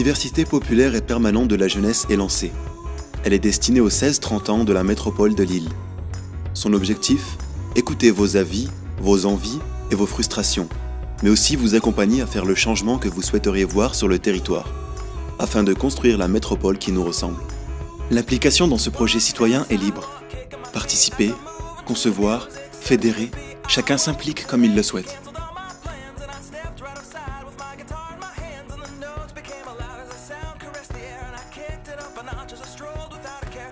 L'Université populaire et permanente de la jeunesse est lancée. Elle est destinée aux 16-30 ans de la métropole de Lille. Son objectif ? Écouter vos avis, vos envies et vos frustrations, mais aussi vous accompagner à faire le changement que vous souhaiteriez voir sur le territoire, afin de construire la métropole qui nous ressemble. L'implication dans ce projet citoyen est libre. Participer, concevoir, fédérer, chacun s'implique comme il le souhaite.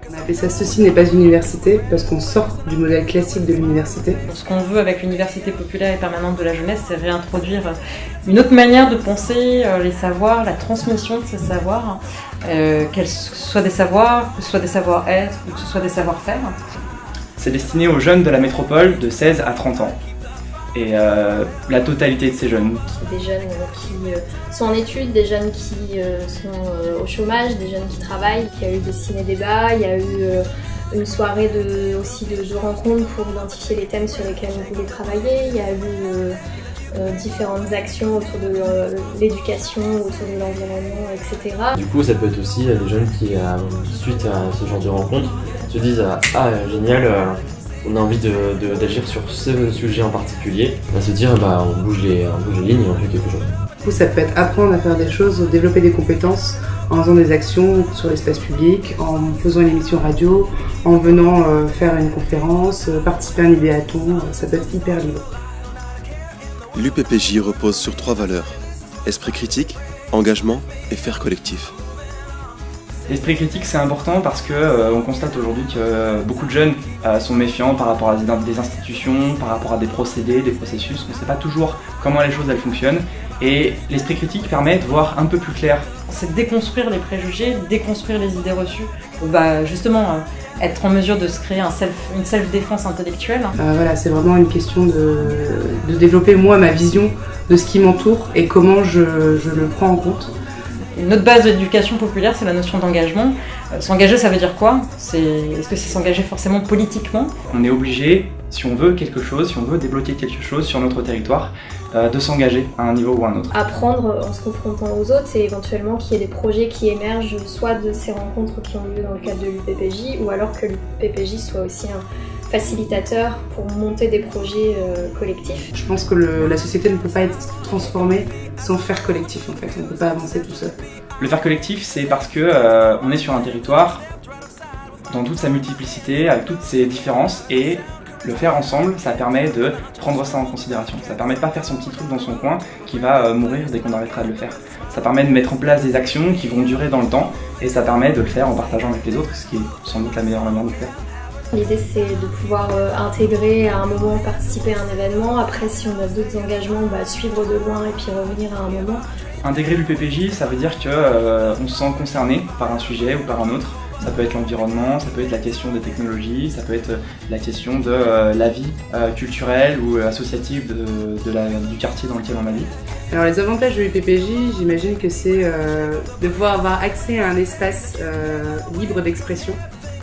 On a appelé ça « Ceci n'est pas une université » parce qu'on sort du modèle classique de l'université. Ce qu'on veut avec l'Université populaire et permanente de la jeunesse, c'est réintroduire une autre manière de penser les savoirs, la transmission de ces savoirs, qu'elles soient des savoirs, que ce soit des savoir-être ou que ce soit des savoir-faire. C'est destiné aux jeunes de la métropole de 16 à 30 ans. Et la totalité de ces jeunes. Des jeunes qui sont en études, des jeunes qui sont au chômage, des jeunes qui travaillent. Il y a eu des ciné-débats, il y a eu une soirée aussi de rencontres pour identifier les thèmes sur lesquels on voulait travailler. Il y a eu différentes actions autour de l'éducation, autour de l'environnement, etc. Du coup, ça peut être aussi des jeunes qui, suite à ce genre de rencontre, se disent « Ah, génial, on a envie d'agir sur ce sujet en particulier », on va se dire on bouge les lignes et on fait quelque chose. Du coup, ça peut être apprendre à faire des choses, développer des compétences en faisant des actions sur l'espace public, en faisant une émission radio, en venant faire une conférence, participer à un idéaton, ça peut être hyper libre. L'UPPJ repose sur 3 valeurs: esprit critique, engagement et faire collectif. L'esprit critique, c'est important parce qu'on constate aujourd'hui que beaucoup de jeunes sont méfiants par rapport à des institutions, par rapport à des procédés, des processus. On ne sait pas toujours comment les choses elles fonctionnent. Et l'esprit critique permet de voir un peu plus clair. C'est déconstruire les préjugés, déconstruire les idées reçues, pour justement être en mesure de se créer une self-défense intellectuelle. Voilà, c'est vraiment une question de développer moi ma vision de ce qui m'entoure et comment je le prends en compte. Une autre base de l'éducation populaire, c'est la notion d'engagement. S'engager, ça veut dire quoi ? Est-ce que c'est s'engager forcément politiquement ? On est obligé, si on veut quelque chose, si on veut débloquer quelque chose sur notre territoire, de s'engager à un niveau ou à un autre. Apprendre en se confrontant aux autres et éventuellement qu'il y ait des projets qui émergent soit de ces rencontres qui ont lieu dans le cadre de l'UPPJ ou alors que l'UPPJ soit aussi un facilitateur pour monter des projets collectifs. Je pense que la société ne peut pas être transformée sans faire collectif en fait, on ne peut pas avancer tout seul. Le faire collectif, c'est parce que on est sur un territoire dans toute sa multiplicité, avec toutes ses différences, et le faire ensemble, ça permet de prendre ça en considération. Ça permet de pas faire son petit truc dans son coin qui va mourir dès qu'on arrêtera de le faire. Ça permet de mettre en place des actions qui vont durer dans le temps, et ça permet de le faire en partageant avec les autres, ce qui est sans doute la meilleure manière de le faire. L'idée c'est de pouvoir intégrer à un moment, participer à un événement, après si on a d'autres engagements, suivre de loin et puis revenir à un moment. Intégrer l'UPPJ, ça veut dire qu'on se sent concerné par un sujet ou par un autre. Ça peut être l'environnement, ça peut être la question des technologies, ça peut être la question de la vie culturelle ou associative du quartier dans lequel on habite. Alors les avantages de l'UPPJ, j'imagine que c'est de pouvoir avoir accès à un espace libre d'expression.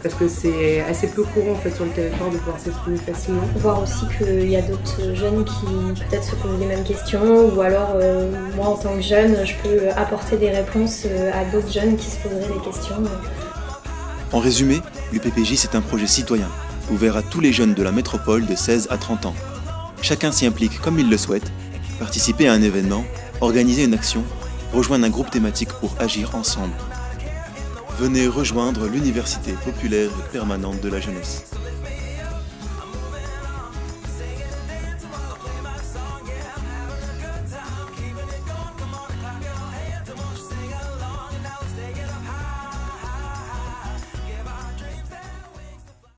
Parce que c'est assez peu courant en fait sur le territoire de pouvoir s'exprimer facilement. Voir aussi qu'il y a d'autres jeunes qui peut-être se posent les mêmes questions ou alors moi en tant que jeune je peux apporter des réponses à d'autres jeunes qui se poseraient des questions. En résumé, l'UPPJ c'est un projet citoyen, ouvert à tous les jeunes de la métropole de 16 à 30 ans. Chacun s'y implique comme il le souhaite, participer à un événement, organiser une action, rejoindre un groupe thématique pour agir ensemble. Venez rejoindre l'Université populaire et permanente de la jeunesse.